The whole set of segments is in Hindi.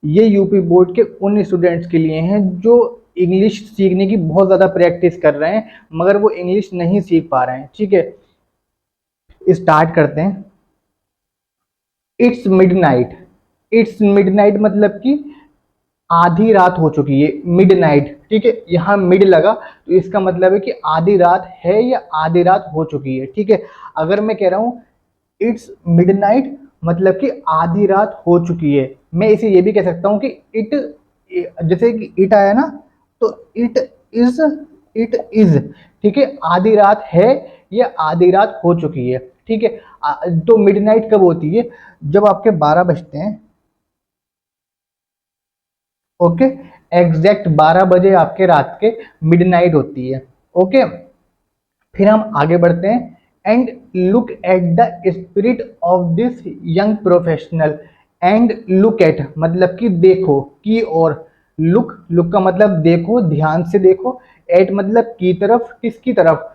ये यूपी बोर्ड के उन स्टूडेंट्स के लिए हैं जो इंग्लिश सीखने की बहुत ज़्यादा प्रैक्टिस कर रहे हैं मगर वो इंग्लिश नहीं सीख पा रहे हैं। ठीक है, स्टार्ट करते हैं। It's midnight. इट्स मिडनाइट मतलब कि आधी रात हो चुकी है, मिडनाइट। ठीक है, यहाँ मिड लगा तो इसका मतलब है कि आधी रात है या आधी रात हो चुकी है। ठीक है, अगर मैं कह रहा हूँ इट्स मिडनाइट मतलब कि आधी रात हो चुकी है, मैं इसे ये भी कह सकता हूँ कि इट, जैसे कि इट आया ना, तो इज इट इज। ठीक है, आधी रात है या आधी रात हो चुकी है। ठीक है, तो मिडनाइट कब होती है? जब आपके 12 बजते हैं। ओके, एग्जैक्ट 12 बजे आपके रात के मिडनाइट होती है। ओके, फिर हम आगे बढ़ते हैं। And look at the spirit of this young professional. And look at मतलब कि देखो, की और लुक, लुक का मतलब देखो, ध्यान से देखो। एट मतलब की तरफ, किसकी तरफ?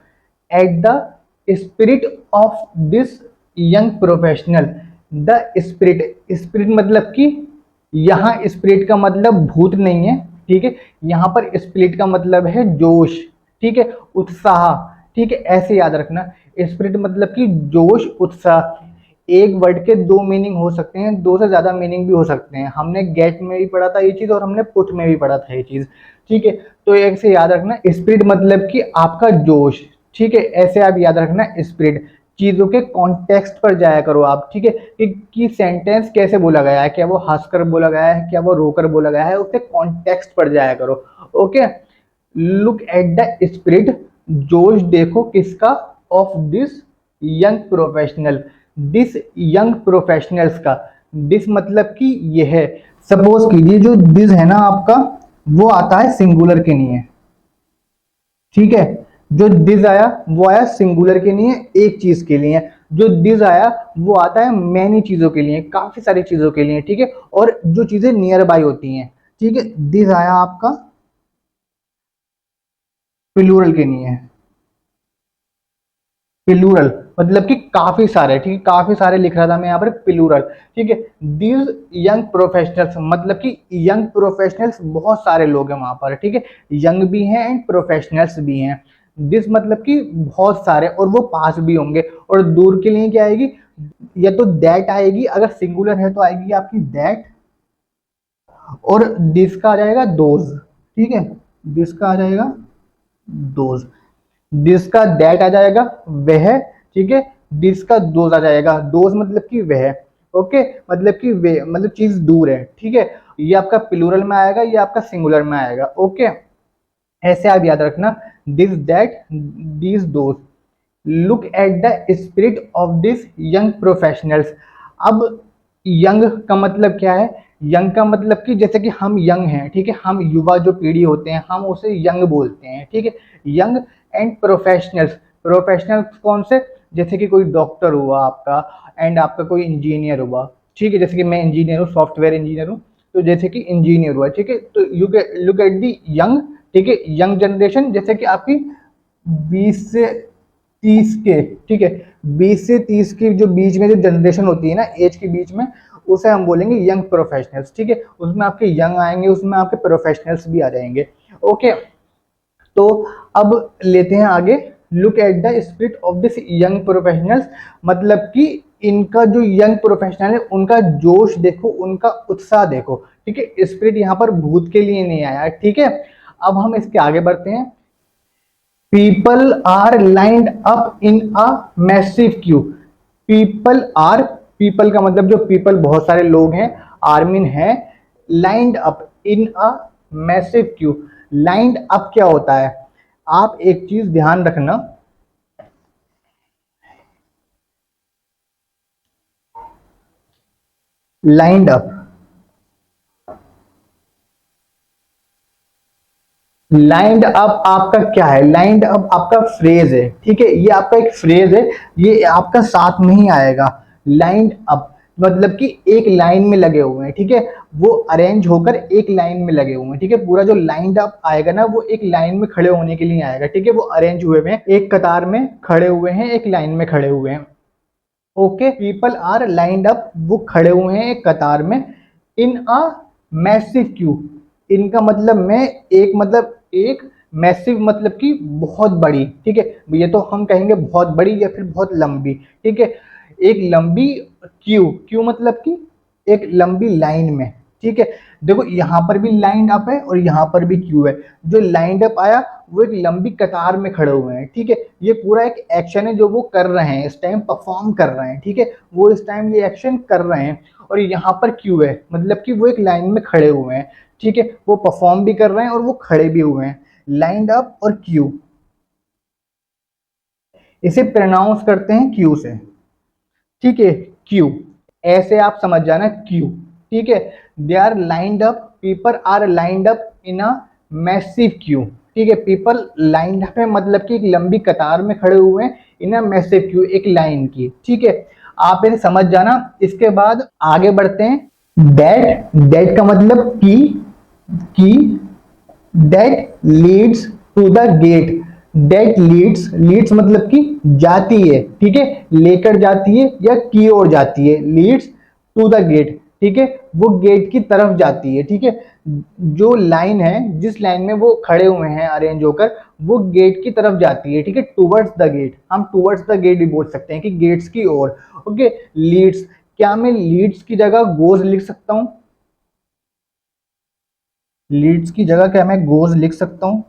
At the spirit of this young professional. The spirit, spirit मतलब कि यहाँ स्पिरिट का मतलब भूत नहीं है। ठीक है, यहाँ पर स्पिरिट का मतलब है जोश। ठीक है, उत्साह। ठीक है, ऐसे याद रखना। स्पिरिट मतलब कि जोश, उत्साह। एक वर्ड के दो मीनिंग हो सकते हैं, दो से ज्यादा मीनिंग भी हो सकते हैं। हमने गेट में भी पढ़ा था ये चीज और हमने पुट में भी पढ़ा था ये चीज। ठीक है, तो एक से याद रखना, स्पिरिट मतलब कि आपका जोश। ठीक है, ऐसे आप याद रखना स्पिरिट। चीजों के कॉन्टेक्स्ट पर जाया करो आप। ठीक है, कि सेंटेंस कैसे बोला गया है, क्या वो हंसकर बोला गया है, क्या वो रोकर बोला गया है, उसके कॉन्टेक्स्ट पर जाया करो। Okay, look at the spirit, जोश देखो किसका? Of this young professional, this young professionals का। दिस मतलब कि यह है। सपोज कीजिए जो दिस है ना आपका, वो आता है सिंगुलर के लिए। ठीक है, जो दिस आया वो आया सिंगुलर के लिए, एक चीज के लिए। जो दिस आया वो आता है मैनी चीजों के लिए, काफी सारी चीजों के लिए। ठीक है, और जो चीजें नियर बाय होती हैं। ठीक है, दिस आया आपका प्लूरल के लिए। प्लूरल मतलब कि काफी सारे। ठीक है, काफी सारे लिख रहा था मैं यहाँ पर, प्लूरल। ठीक है, दीज यंग प्रोफेशनल्स मतलब कि यंग प्रोफेशनल्स बहुत सारे लोग हैं वहां पर। ठीक है, यंग भी हैं एंड प्रोफेशनल्स भी हैं। दिस मतलब कि बहुत सारे, और वो पास भी होंगे। और दूर के लिए क्या आएगी? या तो दैट आएगी, अगर सिंगुलर है तो आएगी आपकी दैट। और दिस का आ जाएगा दोज। ठीक है, दिस का आ जाएगा दोज। दिस का दैट आ जाएगा वह। ठीक है, दिस का दोज आ जाएगा, दोज मतलब कि वह। ओके, मतलब कि वे मतलब चीज दूर है। ठीक है, ये आपका प्लूरल में आएगा, ये आपका सिंगुलर में आएगा। ओके, ऐसे आप याद रखना, this that these those. Look at the spirit of this young professionals. अब यंग का मतलब क्या है? यंग का मतलब कि जैसे कि हम यंग हैं। ठीक है, हम युवा जो पीढ़ी होते हैं हम उसे यंग बोलते हैं। ठीक है, यंग एंड प्रोफेशनल्स। प्रोफेशनल्स कौन से? जैसे कि कोई डॉक्टर हुआ आपका, एंड आपका कोई इंजीनियर हुआ। ठीक है, जैसे कि मैं इंजीनियर हूँ, सॉफ्टवेयर इंजीनियर हूँ, तो जैसे कि इंजीनियर हुआ। ठीक है, तो you look at the young. ठीक है, यंग जनरेशन जैसे कि आपकी 20 से 30 के। ठीक है, 20 से 30 के जो बीच में जो जनरेशन होती है ना, एज के बीच में, उसे हम बोलेंगे यंग प्रोफेशनल्स। ठीक है, उसमें आपके यंग आएंगे, उसमें आपके प्रोफेशनल्स भी आ जाएंगे। ओके, तो अब लेते हैं आगे। Look at the spirit of this young professionals मतलब कि इनका जो यंग प्रोफेशनल है उनका जोश देखो, उनका उत्साह देखो। ठीक है, स्पिरिट यहाँ पर भूत के लिए नहीं आया। ठीक है, अब हम इसके आगे बढ़ते हैं। People are lined up in a massive queue. People are, people का मतलब जो पीपल बहुत सारे लोग हैं, आर्मीन है। Lined up in a massive Q. Lined up क्या होता है? आप एक चीज ध्यान रखना, लाइंड अप, लाइंड अप आपका क्या है? लाइंड अप आपका फ्रेज है। ठीक है, ये आपका एक फ्रेज है, ये आपका साथ में ही आएगा। लाइंड अप मतलब कि एक लाइन में लगे हुए हैं। ठीक है, वो अरेंज होकर एक लाइन में लगे हुए हैं। ठीक है, पूरा जो लाइंड अप आएगा ना, वो एक लाइन में खड़े होने के लिए आएगा। ठीक है, वो अरेंज हुए हैं, एक कतार में खड़े हुए हैं, एक लाइन में खड़े हुए हैं। Okay, people are lined up, वो खड़े हुए हैं एक कतार में। इन अ मैसिव क्यू, इनका मतलब में एक मतलब एक, मैसिव मतलब कि बहुत बड़ी, ठीक है, ये तो हम कहेंगे बहुत बड़ी या फिर बहुत लंबी, ठीक है। एक लंबी क्यू, क्यू मतलब कि एक लंबी लाइन में, ठीक है। देखो यहाँ पर भी लाइन अप है और यहाँ पर भी क्यू है। जो लाइन अप आया वो एक लंबी कतार में खड़े हुए हैं, ठीक है। ये पूरा एक एक्शन है जो वो कर रहे हैं, इस टाइम परफॉर्म कर रहे हैं, ठीक है। वो इस टाइम ये एक्शन कर रहे हैं। और यहाँ पर क्यू है, मतलब कि वो एक लाइन में खड़े हुए हैं, ठीक है। वो परफॉर्म भी कर रहे हैं और वो खड़े भी हुए हैं, लाइंड अप और क्यू। इसे प्रोनाउंस करते हैं क्यू से, ठीक है। क्यू, ऐसे आप समझ जाना क्यू, ठीक है। They are lined up, people are lined up in a massive queue, ठीक है। पीपल लाइंड अप है मतलब कि एक लंबी कतार में खड़े हुए हैं, इन अ मैसिव क्यू, एक लाइन की, ठीक है। आप इसे समझ जाना। इसके बाद आगे बढ़ते हैं। दैट, दैट का मतलब की that leads to the gate, that leads, leads मतलब कि जाती है, ठीक है, लेकर जाती है या की ओर जाती है, लीड्स टू द गेट, ठीक है, वो गेट की तरफ जाती है, ठीक है। जो लाइन है, जिस लाइन में वो खड़े हुए हैं अरेंज होकर, वो गेट की तरफ जाती है, ठीक है, टूवर्ड्स द गेट। हम टूवर्ड्स द गेट भी बोल सकते हैं कि गेट्स की ओर, ओके। लीड्स, क्या मैं लीड्स की जगह गोज लिख सकता हूं? लीड्स की जगह क्या मैं गोज लिख सकता हूं?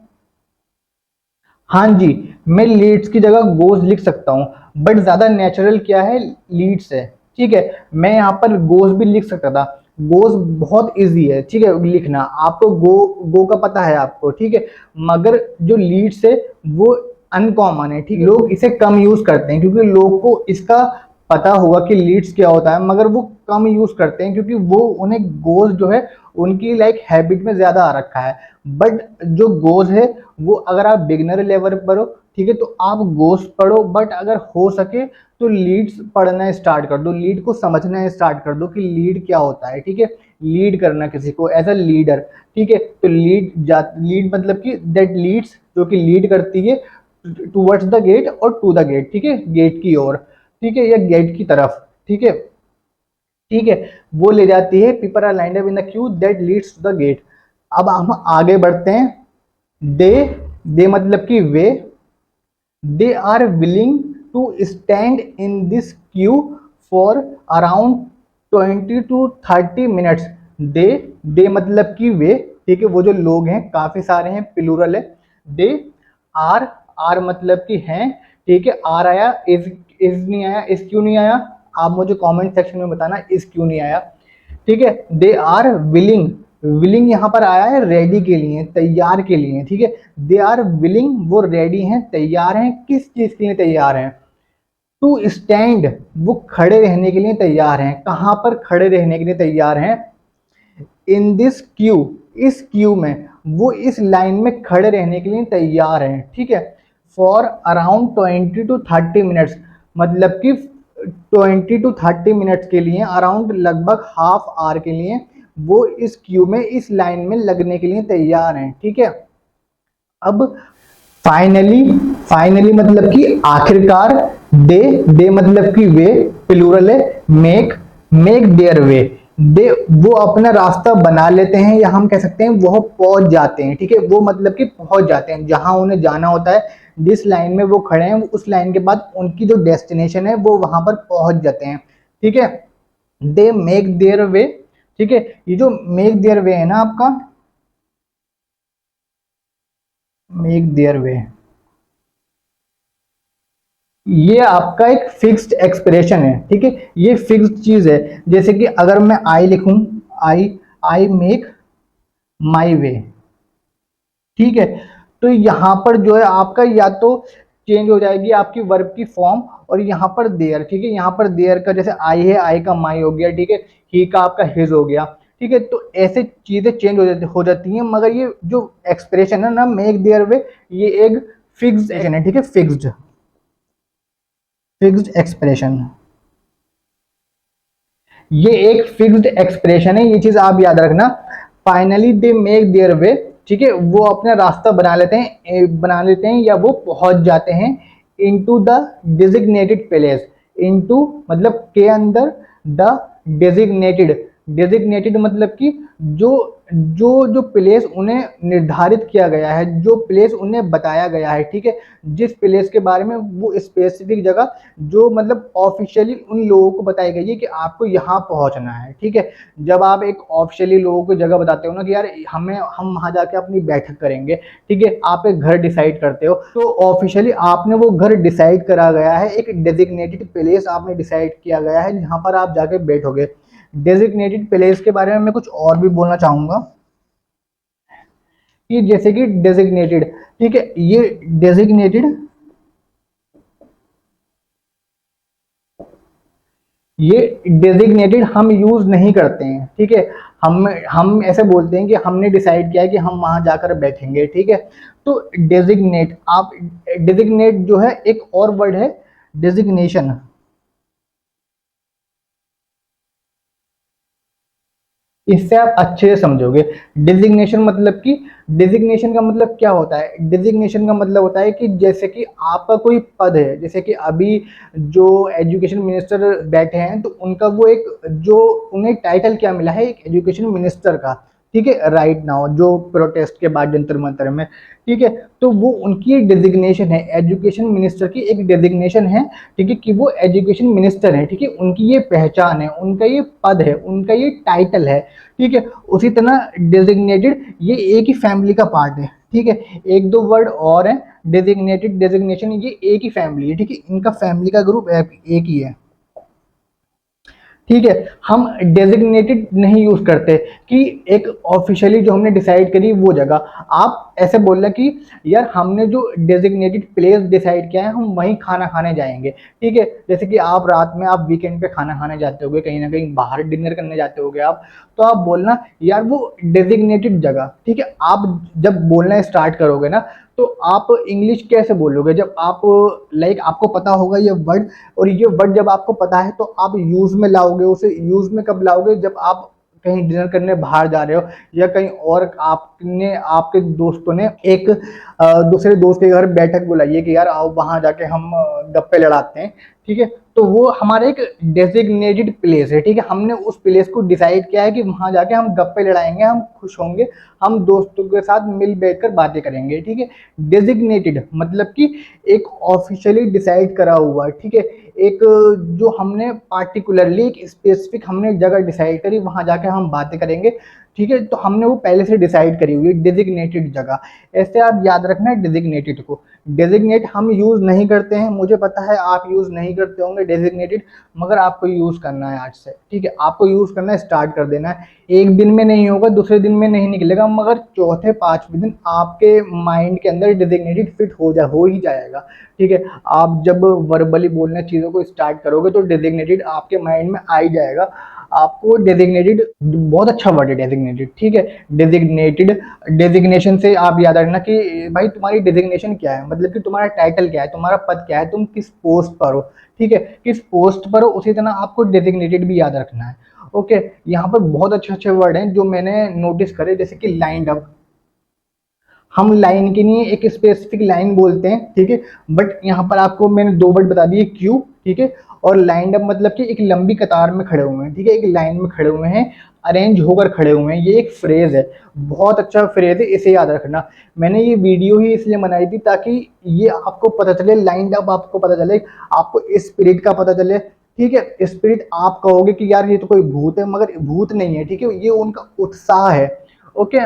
हाँ जी, मैं लीड्स की जगह गोज लिख सकता हूँ, बट ज्यादा नेचुरल क्या है, लीड्स है, ठीक है। मैं यहाँ पर गोज भी लिख सकता था। गोज बहुत इजी है, ठीक है, लिखना। आपको गो का पता है आपको, ठीक है। मगर जो लीड्स है वो अनकॉमन है, ठीक है। लोग इसे कम यूज करते हैं क्योंकि लोग को इसका पता होगा कि लीड्स क्या होता है, मगर वो कम यूज करते हैं क्योंकि वो उन्हें गोज जो है उनकी लाइक हैबिट में ज्यादा आ रखा है। बट जो गोज है वो अगर आप बिगनर लेवल पर हो, ठीक है, तो आप गोस पढ़ो, बट अगर हो सके तो लीड्स पढ़ना स्टार्ट कर दो, लीड को समझना स्टार्ट कर दो कि लीड क्या होता है, ठीक है। लीड करना किसी को एज अ लीडर, ठीक है। तो लीड मतलब कि दैट लीड्स, जो कि लीड करती है टूवर्ड्स द गेट और टू द गेट, ठीक है, गेट की ओर, ठीक है, या गेट की तरफ, ठीक है, ठीक है। वो ले जाती है, people are lined up in the queue that leads to the gate. अब हम आगे बढ़ते हैं। दे, दे मतलब कि वे, they are willing to stand in this queue for around 20 to 30 minutes. They, they मतलब कि वे, ठीक है, वो जो लोग हैं काफी सारे हैं, प्लूरल है। दे आर, आर मतलब कि हैं, ठीक है। आर आया, इज नहीं आया, इस क्यों नहीं आया, आप मुझे कमेंट सेक्शन में बताना इस क्यों नहीं आया, ठीक है। दे आर विलिंग, विलिंग यहाँ पर आया है रेडी के लिए, तैयार के लिए, ठीक है। दे आर विलिंग, वो रेडी हैं, तैयार हैं, किस चीज के लिए तैयार हैं? टू स्टैंड, वो खड़े रहने के लिए तैयार हैं। कहां पर खड़े रहने के लिए तैयार हैं? इन दिस क्यू, इस क्यू में, वो इस लाइन में खड़े रहने के लिए तैयार हैं, ठीक है। फॉर अराउंड 20 to 30 मिनट्स, मतलब कि 20 to 30 मिनट्स के लिए, अराउंड लगभग हाफ आवर के लिए वो इस क्यू में, इस लाइन में लगने के लिए तैयार हैं, ठीक है। अब फाइनली, फाइनली मतलब कि आखिरकार। दे, दे मतलब कि वे, प्लूरल है। मेक, मेक देयर वे, दे वो अपना रास्ता बना लेते हैं, या हम कह सकते हैं वो पहुंच जाते हैं, ठीक है। वो मतलब कि पहुंच जाते हैं जहां उन्हें जाना होता है, जिस लाइन में वो खड़े हैं, उस लाइन के बाद उनकी जो डेस्टिनेशन है वो वहां पर पहुंच जाते हैं, ठीक है। दे मेक देयर वे, ठीक है। ये जो मेक देयर वे है ना आपका, मेक देयर वे, ये आपका एक फिक्स्ड एक्सप्रेशन है, ठीक है। ये फिक्स्ड चीज है। जैसे कि अगर मैं आई लिखूं, आई, आई मेक माई वे, ठीक है। तो यहां पर जो है आपका या तो चेंज हो जाएगी आपकी वर्ब की फॉर्म, और यहाँ पर देयर, ठीक है। यहाँ पर देयर का जैसे आई है, आई का माई हो गया, ठीक है। ही का आपका हिज हो गया, ठीक है। तो ऐसे चीजें चेंज हो जाती हैं, मगर ये जो एक्सप्रेशन है ना, मेक देयर वे, ये एक फिक्स्ड एक्सप्रेशन है, ठीक है। फिक्स्ड, फिक्स्ड एक्सप्रेशन, ये एक फिक्स्ड एक्सप्रेशन है, ये चीज आप याद रखना। Finally they make their way, ठीक है, वो अपना रास्ता बना लेते हैं या वो पहुंच जाते हैं into the designated place. Into मतलब के अंदर, द डेजिग्नेटेड डेजिग्नेटेड मतलब कि जो जो जो प्लेस उन्हें निर्धारित किया गया है, जो प्लेस उन्हें बताया गया है, ठीक है, जिस प्लेस के बारे में वो स्पेसिफिक जगह जो मतलब ऑफिशियली उन लोगों को बताई गई है कि आपको यहाँ पहुँचना है, ठीक है। जब आप एक ऑफिशियली लोगों को जगह बताते हो ना कि यार हम वहाँ जाके अपनी बैठक करेंगे, ठीक है, आप एक घर डिसाइड करते हो, तो ऑफिशियली आपने वो घर डिसाइड करा गया है, एक डेजिग्नेटेड प्लेस आपने डिसाइड किया गया है जहाँ पर आप जाके बैठोगे। डेजिग्नेटेड प्लेस के बारे में मैं कुछ और भी बोलना चाहूंगा कि जैसे कि डेजिग्नेटेड, ठीक है, ये डेजिग्नेटेड हम यूज नहीं करते हैं, ठीक है। हम ऐसे बोलते हैं कि हमने डिसाइड किया है कि हम वहां जाकर बैठेंगे, ठीक है। तो डेजिग्नेट, आप डेजिग्नेट जो है एक और वर्ड है डेजिग्नेशन। इससे आप अच्छे से समझोगे। डिजिग्नेशन मतलब कि डिजिग्नेशन का मतलब क्या होता है? डिजिग्नेशन का मतलब होता है कि जैसे कि आपका कोई पद है, जैसे कि अभी जो एजुकेशन मिनिस्टर बैठे हैं तो उनका वो एक जो उन्हें टाइटल क्या मिला है, एक एजुकेशन मिनिस्टर का, ठीक है, राइट नाउ जो प्रोटेस्ट के बाद जंतर मंतर में, ठीक है। तो वो उनकी एक डिजिग्नेशन है, एजुकेशन मिनिस्टर की एक डिजिग्नेशन है, ठीक है, कि वो एजुकेशन मिनिस्टर है, ठीक है, उनकी ये पहचान है, उनका ये पद है, उनका ये टाइटल है, ठीक है। उसी तरह डेजिग्नेटेड ये एक ही फैमिली का पार्ट है, ठीक है। एक दो वर्ड और है, डेजिग्नेटेड, डेजिग्नेशन, ये एक ही फैमिली है, ठीक है, इनका फैमिली का ग्रुप एक ही है, ठीक है। हम डेजिग्नेटेड नहीं यूज करते कि एक ऑफिशियली जो हमने डिसाइड करी वो जगह, आप ऐसे बोलना कि यार हमने जो डेजिग्नेटेड प्लेस डिसाइड किया है हम वहीं खाना खाने जाएंगे, ठीक है। जैसे कि आप रात में आप वीकेंड पे खाना खाने जाते होगे, कहीं ना कहीं बाहर डिनर करने जाते होगे आप, तो आप बोलना यार वो डेजिग्नेटेड जगह, ठीक है। आप जब बोलना स्टार्ट करोगे ना तो आप इंग्लिश कैसे बोलोगे, जब आप लाइक आपको पता होगा ये वर्ड, और ये वर्ड जब आपको पता है तो आप यूज में लाओगे उसे। यूज में कब लाओगे? जब आप कहीं डिनर करने बाहर जा रहे हो, या कहीं और आपने आपके दोस्तों ने एक दूसरे दोस्त के घर बैठक बुलाई है कि यार आओ वहां जाके हम गप्पे लड़ाते हैं, ठीक है। तो वो हमारा एक डेजिग्नेटेड प्लेस है, ठीक है। हमने उस प्लेस को डिसाइड किया है कि वहां जाके हम गप्पे लड़ाएंगे, हम खुश होंगे, हम दोस्तों के साथ मिल बैठकर बातें करेंगे, ठीक है। डेजिग्नेटेड मतलब कि एक ऑफिशियली डिसाइड करा हुआ, ठीक है, एक जो हमने पार्टिकुलरली एक स्पेसिफिक हमने जगह डिसाइड करी वहां जाके हम बातें करेंगे, ठीक है। तो हमने वो पहले से डिसाइड करी हुई डेजिग्नेटेड जगह, ऐसे आप याद रखना है डेजिग्नेटेड को। डेजिग्नेट हम यूज नहीं करते हैं, मुझे पता है आप यूज नहीं करते होंगे डेजिग्नेटेड, मगर आपको यूज करना है आज से, ठीक है। आपको यूज करना स्टार्ट कर देना है। एक दिन में नहीं होगा, दूसरे दिन में नहीं निकलेगा, मगर चौथे पांचवें दिन आपके माइंड के अंदर डेजिग्नेटेड फिट हो ही जाएगा, ठीक है। आप जब वर्बली बोलने चीज़ों को स्टार्ट करोगे तो डेजिग्नेटेड आपके माइंड में आ ही जाएगा। आपको डेजिग्नेटेड बहुत अच्छा वर्ड है डेजिग्नेटेड, ठीक है। डेजिग्नेटेड, डेजिग्नेशन से आप याद रखना कि भाई तुम्हारी डेजिग्नेशन क्या है, मतलब कि तुम्हारा टाइटल क्या है, तुम्हारा पद क्या है, तुम किस पोस्ट पर हो, ठीक है, किस पोस्ट पर हो। उसी तरह आपको डेजिग्नेटेड भी याद रखना है, ओके। यहाँ पर बहुत अच्छे अच्छे वर्ड हैं जो मैंने नोटिस करे, जैसे कि लाइंड अप। हम लाइन के लिए एक स्पेसिफिक लाइन बोलते हैं, ठीक है, बट यहाँ पर आपको मैंने दो वर्ड बता दिए, क्यू, ठीक है, और लाइन अप मतलब कि एक लंबी कतार में खड़े हुए हैं, ठीक है, एक लाइन में खड़े हुए हैं, अरेंज होकर खड़े हुए हैं। ये एक फ्रेज है, बहुत अच्छा फ्रेज है, इसे याद रखना। मैंने ये वीडियो ही इसलिए बनाई थी ताकि ये आपको पता चले, लाइन अप आपको पता चले, आपको स्पिरिट का पता चले, ठीक है। स्पिरिट आप कहोगे कि यार ये तो कोई भूत है, मगर भूत नहीं है, ठीक है, ये उनका उत्साह है, ओके।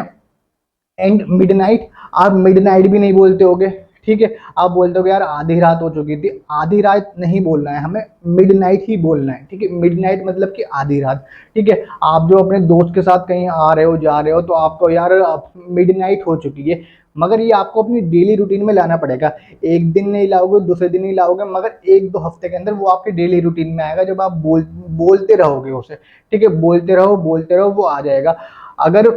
एंड मिडनाइट, आप मिडनाइट भी नहीं बोलते होगे, ठीक है, आप बोलते हो यार आधी रात हो चुकी थी। आधी रात नहीं बोलना है हमें, मिडनाइट ही बोलना है, ठीक है। मिडनाइट मतलब कि आधी रात, ठीक है। आप जो अपने दोस्त के साथ कहीं आ रहे हो जा रहे हो तो आपको यार मिडनाइट हो चुकी है, मगर ये आपको अपनी डेली रूटीन में लाना पड़ेगा। एक दिन नहीं लाओगे, दूसरे दिन नहीं लाओगे, मगर एक दो हफ्ते के अंदर वो आपके डेली रूटीन में आएगा, जब आप बोलते रहोगे उसे, ठीक है, बोलते रहो वो आ जाएगा। अगर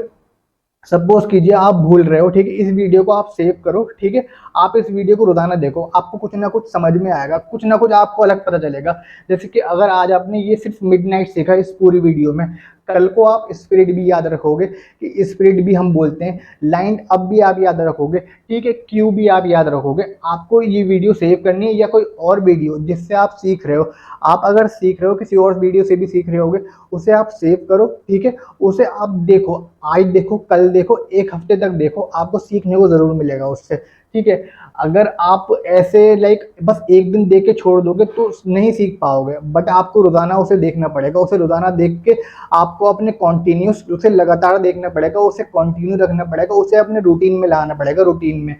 सपोज कीजिए आप भूल रहे हो, ठीक है, इस वीडियो को आप सेव करो, ठीक है, आप इस वीडियो को रोजाना देखो, आपको कुछ ना कुछ समझ में आएगा, कुछ ना कुछ आपको अलग पता चलेगा। जैसे कि अगर आज आपने ये सिर्फ मिडनाइट सीखा इस पूरी वीडियो में, कल को आप स्पिरिट भी याद रखोगे कि स्पिरिट भी हम बोलते हैं, लाइंड अप भी आप याद रखोगे, ठीक है, क्यू भी आप याद रखोगे। आपको ये वीडियो सेव करनी है या कोई और वीडियो जिससे आप सीख रहे हो, आप अगर सीख रहे हो किसी और वीडियो से भी सीख रहे होगे, उसे आप सेव करो, ठीक है, उसे आप देखो, आज देखो, कल देखो, एक हफ्ते तक देखो, आपको सीखने को ज़रूर मिलेगा उससे, ठीक है। अगर आप ऐसे लाइक बस एक दिन देख के छोड़ दोगे तो नहीं सीख पाओगे, बट आपको रोज़ाना उसे देखना पड़ेगा, उसे रोज़ाना देख के आपको अपने कॉन्टिन्यूस उसे लगातार देखना पड़ेगा, उसे कंटिन्यू रखना पड़ेगा, उसे अपने रूटीन में लाना पड़ेगा, रूटीन में,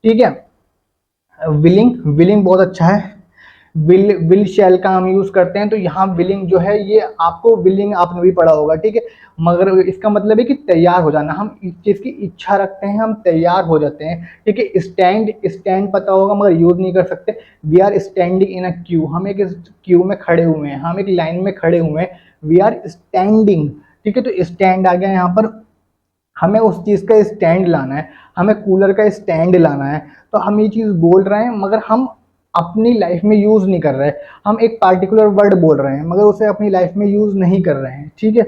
ठीक है। विलिंग, विलिंग बहुत अच्छा है। विल शैल का हम यूज़ करते हैं, तो यहाँ विलिंग जो है ये आपको, विलिंग आपने भी पढ़ा होगा, ठीक है, मगर इसका मतलब है कि तैयार हो जाना, हम इस चीज़ की इच्छा रखते हैं, हम तैयार हो जाते हैं, ठीक है। स्टैंड, स्टैंड पता होगा मगर यूज़ नहीं कर सकते। We are standing in a queue, हम एक क्यू में खड़े हुए हैं, हम एक लाइन में खड़े हुए हैं, वी आर स्टैंडिंग, ठीक है। तो स्टैंड आ गया यहाँ पर, हमें उस चीज़ का स्टैंड लाना है, हमें कूलर का स्टैंड लाना है, तो हम ये चीज़ बोल रहे हैं मगर हम अपनी लाइफ में यूज़ नहीं कर रहे, हम एक पार्टिकुलर वर्ड बोल रहे हैं मगर उसे अपनी लाइफ में यूज़ नहीं कर रहे हैं, ठीक है।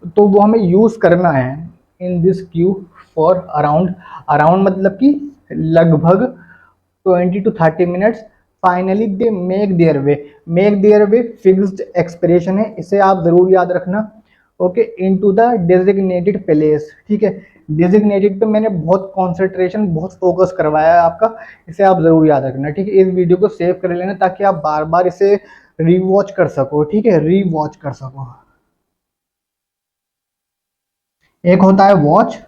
तो वो हमें यूज़ करना है। इन this queue for around, around मतलब कि लगभग 20 to 30 minutes, finally they make their way, make their way fixed expression है, इसे आप ज़रूर याद रखना, okay, into the designated place, ठीक है। डेजिग्नेटेड पे मैंने बहुत कॉन्सेंट्रेशन, बहुत फोकस करवाया है आपका, इसे आप ज़रूर याद रखना, ठीक है। इस वीडियो को सेव कर लेना ताकि आप बार बार इसे रीवॉच कर सको, ठीक है, रीवॉच कर सको। एक होता है वॉच,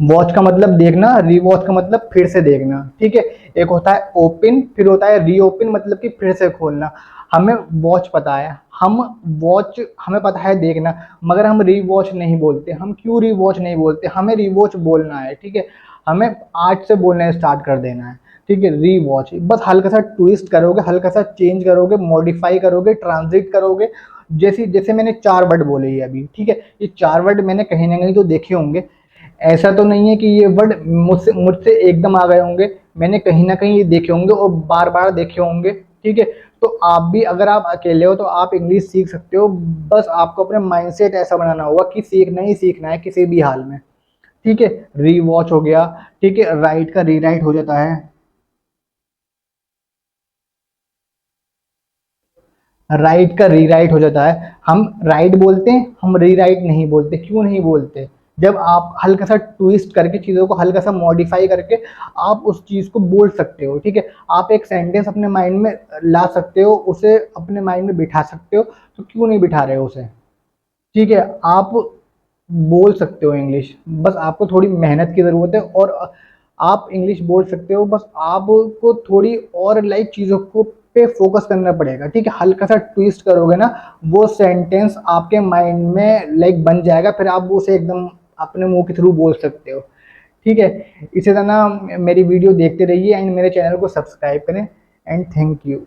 वॉच का मतलब देखना, रीवॉच का मतलब फिर से देखना, ठीक है। एक होता है ओपन, फिर होता है रीओपन, मतलब कि फिर से खोलना। हमें वॉच पता है, हम वॉच हमें पता है देखना, मगर हम रीवॉच नहीं बोलते। हम क्यों रीवॉच नहीं बोलते, हमें रीवॉच बोलना है, ठीक है। हमें आज से बोलना स्टार्ट कर देना है, ठीक है। रीवॉच बस हल्का सा ट्विस्ट करोगे, हल्का सा चेंज करोगे, मॉडिफाई करोगे, ट्रांजिट करोगे, जैसे जैसे मैंने 4 वर्ड बोले ये अभी, ठीक है। ये 4 वर्ड मैंने कहीं ना कहीं तो देखे होंगे, ऐसा तो नहीं है कि ये वर्ड मुझसे मुझसे एकदम आ गए होंगे, मैंने कहीं ना कहीं ये देखे होंगे और बार बार देखे होंगे, ठीक है। तो आप भी अगर आप अकेले हो तो आप इंग्लिश सीख सकते हो, बस आपको अपने माइंडसेट ऐसा बनाना होगा कि सीखना ही सीखना है किसी भी हाल में, ठीक है। रीवॉच हो गया, ठीक है, राइट का रीराइट हो जाता है, राइट का रीराइट हो जाता है, हम राइट बोलते हैं, हम रीराइट नहीं बोलते, क्यों नहीं बोलते, जब आप हल्का सा ट्विस्ट करके चीज़ों को हल्का सा मॉडिफाई करके आप उस चीज़ को बोल सकते हो, ठीक है। आप एक सेंटेंस अपने माइंड में ला सकते हो, उसे अपने माइंड में बिठा सकते हो, तो क्यों नहीं बिठा रहे हो उसे, ठीक है। आप बोल सकते हो इंग्लिश, बस आपको थोड़ी मेहनत की ज़रूरत है, और आप इंग्लिश बोल सकते हो, बस आपको थोड़ी और लाइक चीज़ों को पे फोकस करना पड़ेगा, ठीक है। हल्का सा ट्विस्ट करोगे ना, वो सेंटेंस आपके माइंड में लाइक बन जाएगा, फिर आप उसे एकदम अपने मुंह के थ्रू बोल सकते हो, ठीक है। इसी तरह मेरी वीडियो देखते रहिए एंड मेरे चैनल को सब्सक्राइब करें, एंड थैंक यू।